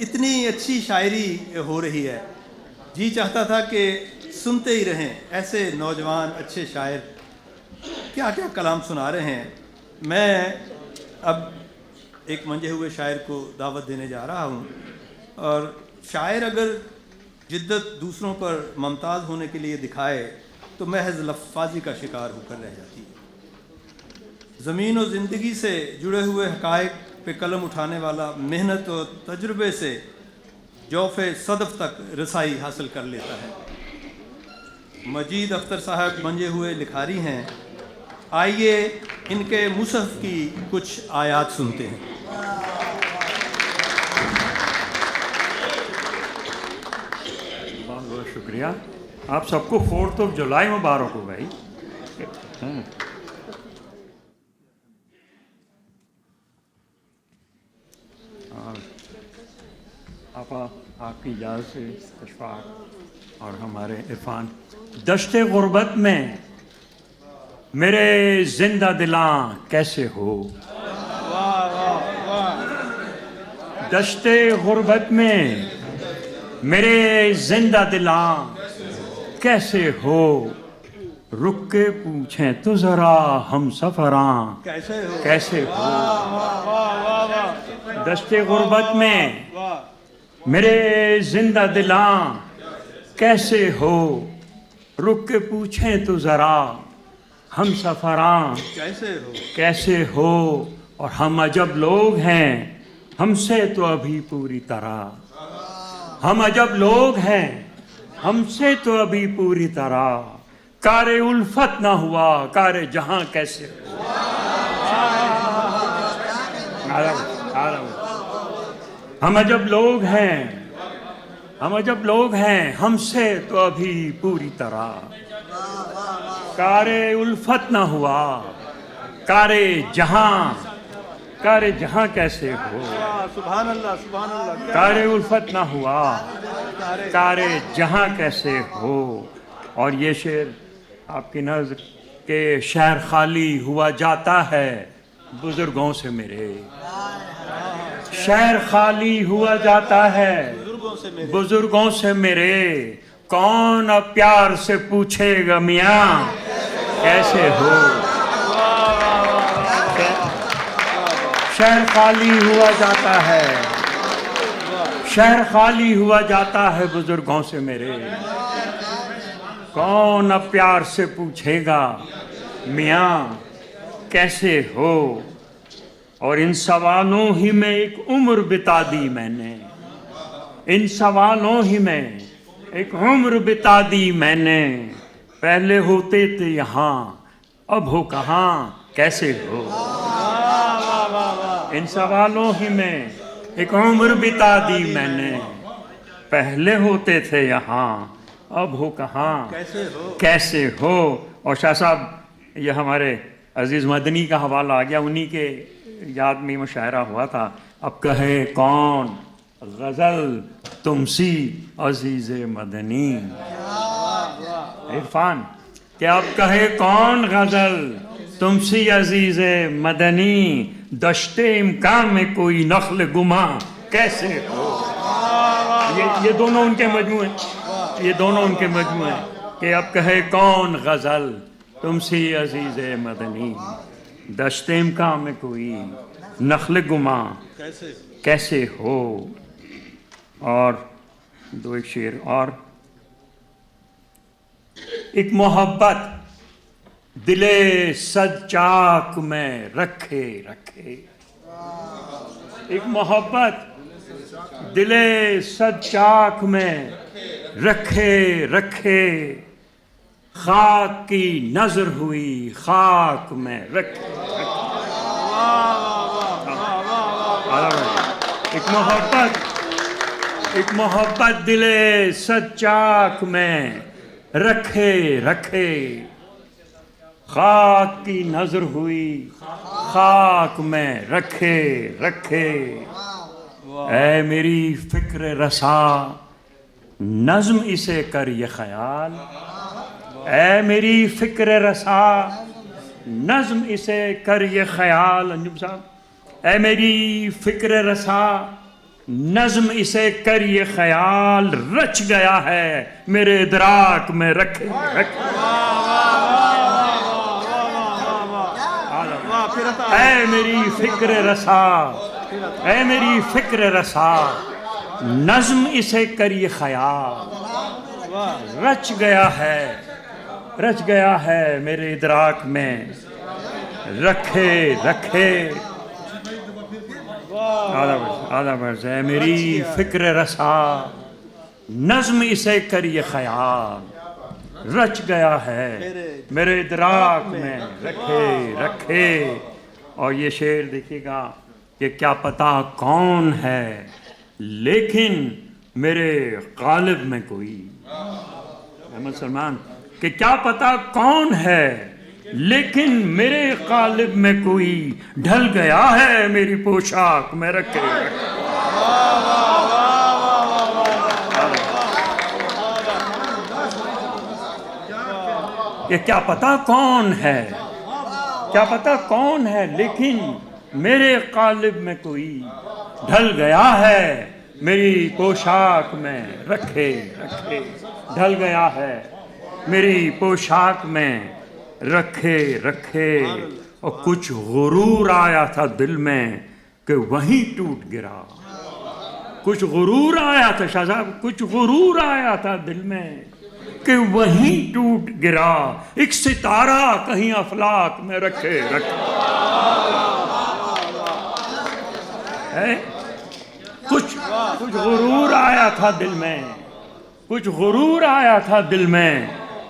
اتنی اچھی شاعری ہو رہی ہے، جی چاہتا تھا کہ سنتے ہی رہیں ایسے نوجوان اچھے شاعر کیا کیا کلام سنا رہے ہیں۔ میں اب ایک منجھے ہوئے شاعر کو دعوت دینے جا رہا ہوں، اور شاعر اگر جدت دوسروں پر ممتاز ہونے کے لیے دکھائے تو محض لفظی کا شکار ہو کر رہ جاتی ہے۔ زمین و زندگی سے جڑے ہوئے حقائق پہ قلم اٹھانے والا محنت و تجربے سے جوف صدف تک رسائی حاصل کر لیتا ہے۔ مجید اختر صاحب منجھے ہوئے لکھاری ہیں، آئیے ان کے مصحف کی کچھ آیات سنتے ہیں۔ بہت بہت شکریہ آپ سب کو 4 جولائی مبارک ہو بھائی۔ آپ کی اجازت سے اشفاق اور ہمارے عرفان۔ دشت غربت میں میرے زندہ دلاں کیسے ہو، دشت غربت میں میرے زندہ دلاں کیسے ہو، رک کے پوچھیں تو ذرا ہم سفراں کیسے ہو۔ دشت غربت میں میرے زندہ دلاں کیسے ہو، رک کے پوچھیں تو ذرا ہم سفراں کیسے ہو، اور ہم عجب لوگ ہیں ہم سے تو ابھی پوری طرح، ہم عجب لوگ ہیں ہم سے تو ابھی پوری طرح، کار الفت نہ ہوا کار جہاں کیسے ہو۔ ہم عجب لوگ ہیں، ہم عجب لوگ ہیں ہم سے تو ابھی پوری طرح، کار الفت نہ ہوا کار جہاں کیسے ہو۔ سبحان اللہ سبحان اللہ۔ کار الفت نہ ہوا کار جہاں کیسے ہو۔ اور یہ شعر آپ کی نظر کہ شہر خالی ہوا جاتا ہے بزرگوں سے میرے، شہر خالی ہوا جاتا ہے بزرگوں سے میرے، کون اب پیار سے پوچھے گا میاں کیسے ہو۔ شہر خالی ہوا جاتا ہے، شہر خالی ہوا جاتا ہے بزرگوں سے میرے، کون اب پیار سے پوچھے گا میاں کیسے ہو۔ اور ان سوالوں ہی میں ایک عمر بتا دی میں نے، ان سوالوں ہی میں ایک عمر بتا دی میں نے، پہلے ہوتے تھے یہاں اب ہو کہاں کیسے ہو۔ ان سوالوں ہی میں ایک عمر بتا دی میں نے، پہلے ہوتے تھے یہاں اب ہو کہاں کیسے ہو۔ اور شاہ صاحب یہ ہمارے عزیز مدنی کا حوالہ آ گیا، انہی کے یاد میں مشاعرہ ہوا تھا۔ اب کہے کون غزل تم سی عزیز مدنی، عرفان کہ اب کہے کون غزل تم سی عزیز مدنی، دشت امکان میں کوئی نخل گما کیسے ہو۔ یہ دونوں ان کے مجموعے، یہ دونوں ان کے مجموعے کہ اب کہے کون غزل تم سی عزیز مدنی، دشت امکان میں کوئی نخل گما کیسے ہو۔ اور دو ایک شعر اور، ایک محبت دل صد چاک میں رکھے رکھے، ایک محبت دل صد چاک میں رکھے رکھے، خاک کی نظر ہوئی خاک میں رکھے ایک محبت دل صد چاک میں رکھے رکھے، خاک کی نظر ہوئی خاک میں رکھے رکھے، اے میری فکر رسا نظم اسے کر یہ خیال، اے میری فکر رسا نظم اسے کر یہ خیال، انجم صاحب، اے میری فکر رسا نظم اسے کر یہ خیال رچ گیا ہے میرے ادراک میں رکھے اے میری فکر رسا، اے میری فکر رسا، نظم اسے کر یہ خیال رچ گیا ہے میرے ادراک میں رکھے آدھا برس ہے میری فکر رسا، نظم اسے کر یہ خیال رچ گیا ہے میرے ادراک میں رکھے۔ اور یہ شعر دیکھیے گا کہ کیا پتا کون ہے لیکن میرے قالب میں کوئی، احمد سلمان، کہ کیا پتا کون ہے لیکن میرے قالب میں کوئی ڈھل گیا ہے میری پوشاک میں رکھے۔ کہ کیا پتا کون ہے، کیا پتا کون ہے لیکن میرے قالب میں کوئی ڈھل گیا ہے میری پوشاک میں رکھے، ڈھل گیا ہے میری پوشاک میں رکھے۔ اور کچھ غرور آیا تھا دل میں کہ وہیں ٹوٹ گرا، کچھ غرور آیا تھا شاہ صاحب، کچھ غرور آیا تھا دل میں کہ وہیں ٹوٹ گرا، ایک ستارہ کہیں افلاک میں رکھے۔ کچھ غرور آیا تھا دل میں، کچھ غرور آیا تھا دل میں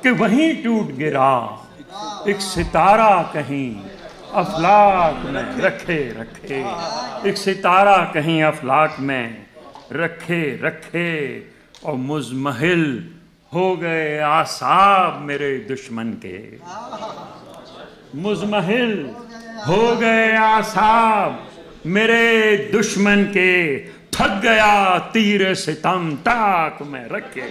کہ وہیں ٹوٹ گرا، ایک ستارہ کہیں افلاک میں رکھے، ایک ستارہ کہیں افلاک میں رکھے۔ اور مزمحل ہو گئے اعصاب میرے دشمن کے، مزمحل ہو گئے اعصاب میرے دشمن کے، تھک گیا تیر ستم تاک میں رکھے۔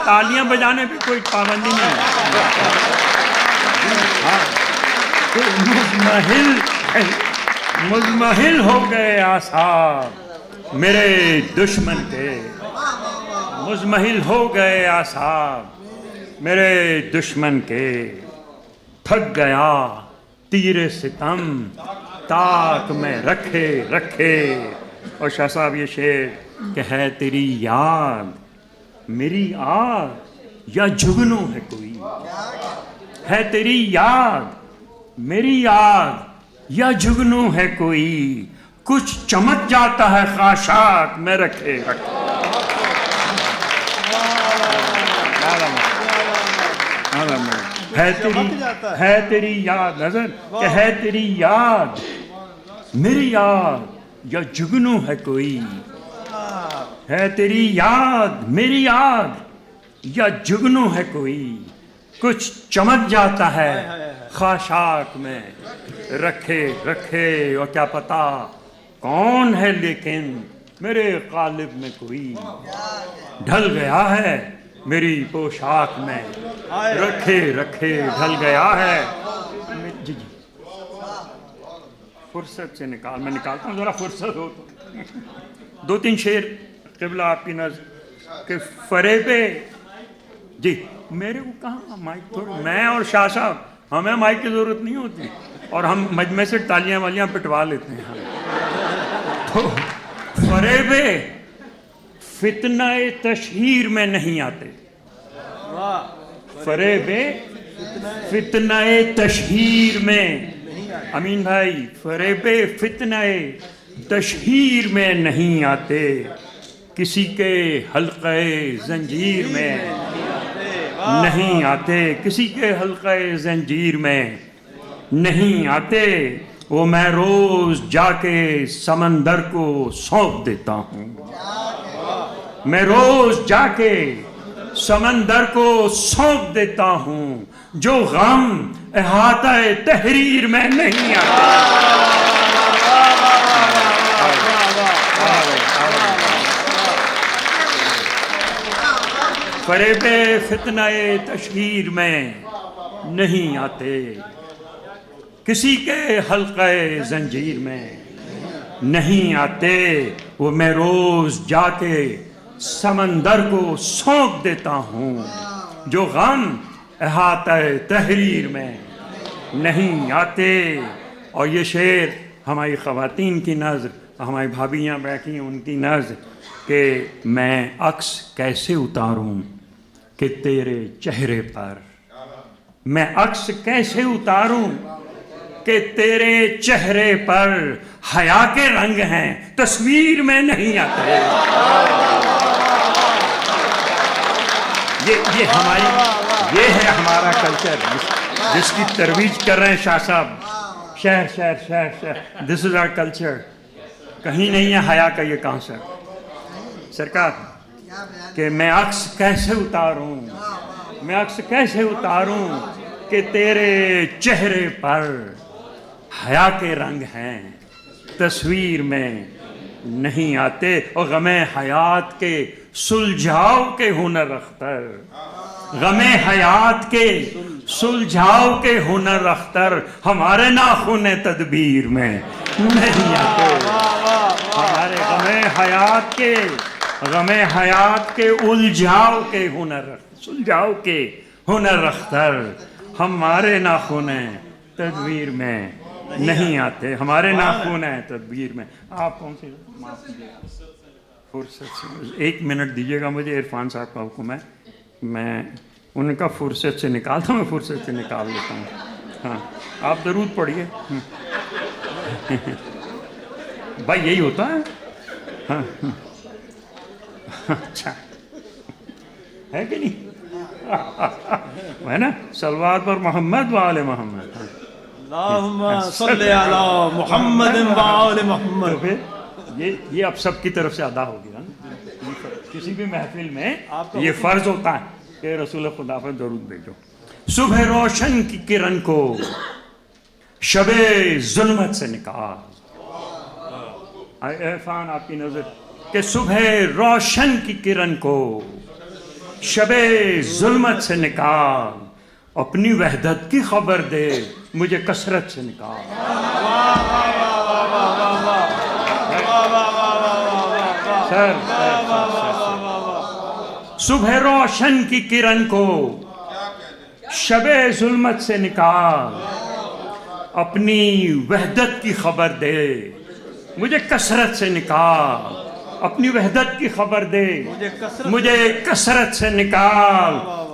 تالیاں بجانے پہ کوئی پابندی نہیں، مزمحل ہو گئے اعصاب میرے دشمن کے، مزمحل ہو گئے اعصاب میرے دشمن کے، تھک گیا تیر ستم تاک میں رکھے۔ اور شاہ صاحب یہ شعر کہ ہے تیری یاد میری آگ یا جگنوں ہے کوئی، ہے تیری یاد میری آگ یا جگنوں ہے کوئی، کچھ چمک جاتا ہے خاشاک میں رکھے۔ ہے تیری یاد نظر کہ ہے تیری یاد میری یاد یا جگنوں ہے کوئی، ہے تیری یاد میری یاد یا جگنوں ہے کوئی، کچھ چمک جاتا ہے خاشاک میں رکھے۔ اور کیا پتا کون ہے لیکن میرے قالب میں کوئی ڈھل گیا ہے میری پوشاک میں رکھے، ڈھل گیا ہے۔ جی فرصت سے نکال، میں نکالتا ہوں ذرا فرصت ہو تو دو تین شعر قبلہ آپ کی نظر کہ فریبے، جی میرے کو کہاں مائک تھوڑی، میں اور شاہ صاحب ہمیں مائک کی ضرورت نہیں ہوتی، اور ہم مجمع سے تالیاں والیاں پٹوا لیتے ہیں۔ تو فریبے فتنہ تشہیر میں نہیں آتے، فریبے فتنہ تشہیر میں، امین بھائی، فریبے فتنہ تشہیر میں نہیں آتے، کسی کے حلقہ زنجیر میں نہیں آتے، کسی کے حلقہ زنجیر میں نہیں آتے، وہ میں روز جا کے سمندر کو سونپ دیتا ہوں، میں روز جا کے سمندر کو سونپ دیتا ہوں، جو غم احاطہ تحریر میں نہیں آتا۔ فریب فتنہ تشہیر میں نہیں آتے، کسی کے حلقے زنجیر میں نہیں آتے وہ میں روز جا کے سمندر کو سونپ دیتا ہوں جو غم احاطہ تحریر میں نہیں آتے. اور یہ شعر ہماری خواتین کی نظر، ہماری بھابیاں بیٹھی ہیں ان کی نظر کہ میں عکس کیسے اتاروں کہ تیرے چہرے پر، میں عکس کیسے اتاروں کہ تیرے چہرے پر حیا کے رنگ ہیں تصویر میں نہیں آتے. یہ ہے ہمارا کلچر جس کی ترویج کر رہے ہیں شاہ صاحب. شہر دس از آر کلچر. کہیں نہیں ہے حیا کا یہ کانسیپٹ سرکار کہ میں عکس کیسے اتاروں، میں عکس کیسے اتاروں کہ تیرے چہرے پر حیا کے رنگ ہیں تصویر میں نہیں آتے. اور غم حیات کے سلجھاؤ کے ہنر اختر، غم حیات کے سلجھاؤ کے ہنر اختر ہمارے ناخن تدبیر میں نہیں آتے. ہمارے غم حیات کے الجھاؤ کے ہنر، سلجھاؤ کے ہنر اختر ہمارے ناخن تدبیر میں نہیں آتے. ہمارے ناخن تدبیر میں. آپ کون سے فرصت سے 1 منٹ دیجیے گا مجھے. عرفان صاحب کا حکم ہے، میں ان کا فرصت سے نکالتا ہوں، میں فرصت سے نکال لیتا ہوں. ہاں آپ درود پڑھیے. بھائی یہی ہوتا ہے. ہاں اچھا ہے کہ نہیں ہے نا. صلوات پر محمد و آل محمد. اللہم صلی علی محمد و آل محمد. یہ اب سب کی طرف سے ادا ہو گیا. کسی بھی محفل میں یہ فرض ہوتا ہے کہ رسول خدا پر درود بھیجو. صبح روشن کی کرن کو شب ظلمت سے نکال. عرفان آپ کی نظر کہ صبح روشن کی کرن کو شب ظلمت سے نکال. اپنی وحدت کی خبر دے مجھے کثرت سے نکال. صبح روشن کی کرن کو شب ظلمت سے نکال. اپنی وحدت کی خبر دے مجھے کثرت سے نکال. اپنی وحدت کی خبر دے مجھے کثرت سے نکال.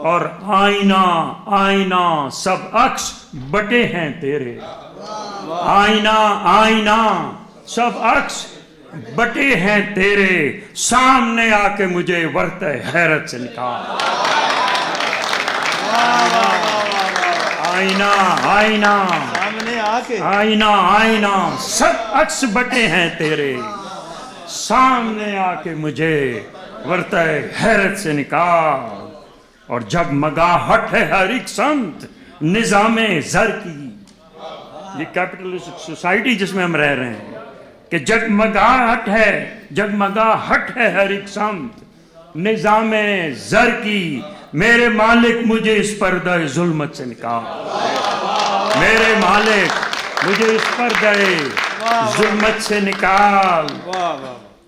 اور آئینہ سب عکس بٹے ہیں تیرے. آئینہ سب عکس بٹے ہیں تیرے. سامنے آ کے مجھے ورطہ حیرت سے نکال. آئینہ سب عکس بٹے ہیں تیرے. سامنے آ کے مجھے ورطہ حیرت سے نکال. اور جگمگاہٹ ہے ہر ایک سمت نظام زر کی. یہ کیپٹلسٹ سوسائٹی جس میں ہم رہ رہے ہیں کہ جگمگاہٹ ہے ہر ایک سمت نظام زر کی. میرے مالک مجھے اس پردہ ظلمت سے نکال. میرے مالک مجھے اس پردہ ظلمت سے نکال.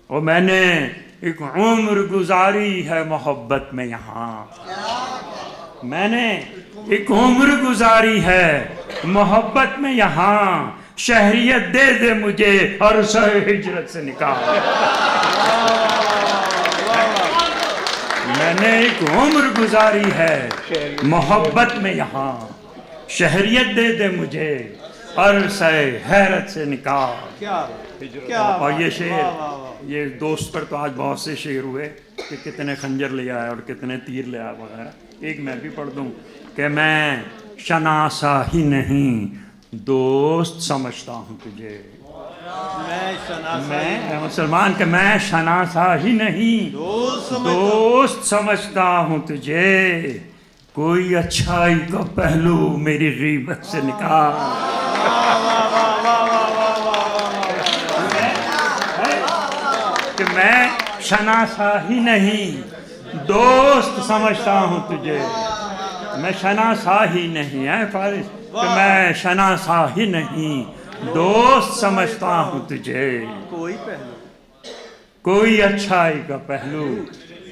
اور میں نے ایک عمر گزاری ہے محبت میں یہاں. میں نے ایک عمر گزاری ہے محبت میں یہاں. شہریت دے دے مجھے عرصہ ہجرت سے نکال. میں نے ایک عمر گزاری ہے محبت میں یہاں. شہریت دے دے مجھے عرصہ حیرت سے نکال. اور یہ شعر، یہ دوست پر تو آج بہت سے شعر ہوئے کہ کتنے خنجر لے آیا اور کتنے تیر لے آیا وغیرہ. ایک میں بھی پڑھ دوں کہ میں شناسا ہی نہیں دوست سمجھتا ہوں تجھے. میں مسلمان کہ میں شناسا ہی نہیں دوست سمجھتا ہوں تجھے. کوئی اچھائی کا پہلو میری غیبت سے نکال. کہ میں شناسا ہی نہیں دوست سمجھتا ہوں تجھے. میں شناسا ہی نہیں ہے فارس کہ میں شناسا ہی نہیں، دوست سمجھتا ہوں تجھے، کوئی پہلو کوئی اچھائی کا پہلو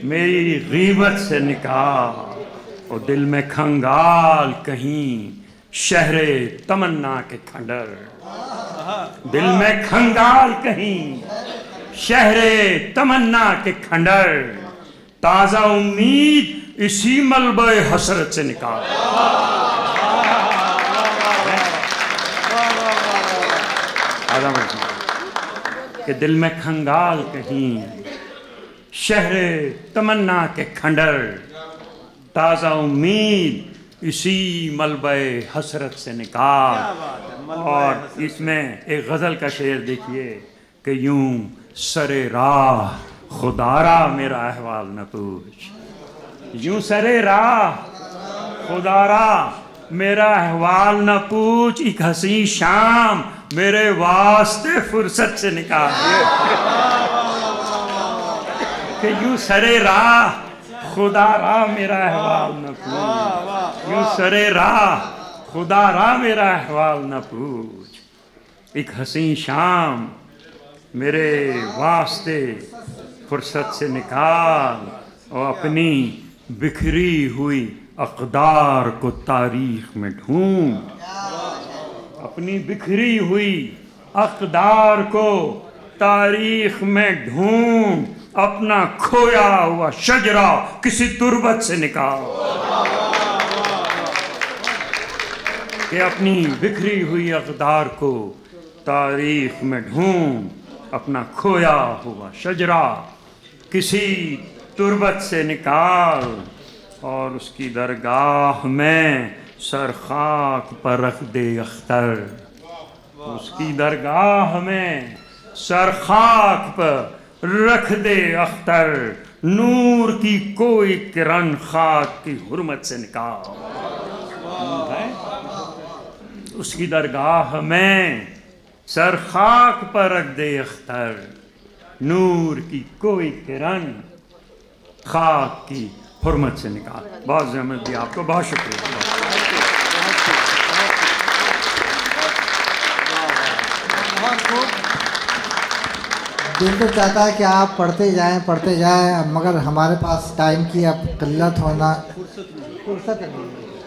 میری غیبت سے نکال، اور دل میں کھنگال کہیں شہر تمنا کے کھنڈر، دل میں کھنگال کہیں شہر تمنا کے کھنڈر، تازہ امید اسی ملبہ حسرت سے نکال۔ کہ دل میں کھنگال کہیں شہر تمنا کے کھنڈر، تازہ امید اسی ملبہ حسرت سے نکال۔ اور اس میں ایک غزل کا شعر دیکھیے کہ یوں سر راہ خدارا میرا احوال نہ پوچھ، یوں سر راہ خدارا میرا احوال نہ پوچھ، ایک حسین شام میرے واسطے فرصت سے نکال۔ کہ یوں سر راہ خدا را میرا احوال نہ پوچھ، یوں سر راہ خدا را میرا احوال نہ پوچھ، ایک حسین شام میرے واسطے فرصت سے نکال، اور اپنی بکھری ہوئی اقدار کو تاریخ میں ڈھونڈ، اپنی بکھری ہوئی اقدار کو تاریخ میں ڈھونڈ، اپنا کھویا ہوا شجرہ کسی تربت سے نکال۔ کہ اپنی بکھری ہوئی اقدار کو تاریخ میں ڈھونڈ، اپنا کھویا ہوا شجرہ کسی تربت سے نکال، اور اس کی درگاہ میں سر خاک پر رکھ دے اختر، اس کی درگاہ میں سر خاک پر رکھ دے اختر، نور کی کوئی کرن خاک کی حرمت سے نکال۔ اس کی درگاہ میں سر خاک پر رکھ دے اختر، نور کی کوئی کرن خاک کی حرمت سے نکال۔ بہت زحمت دی آپ کو، بہت شکریہ۔ دل تو چاہتا ہے کہ آپ پڑھتے جائیں مگر ہمارے پاس ٹائم کی اب قلت ہونا، فرصت نہیں ہے۔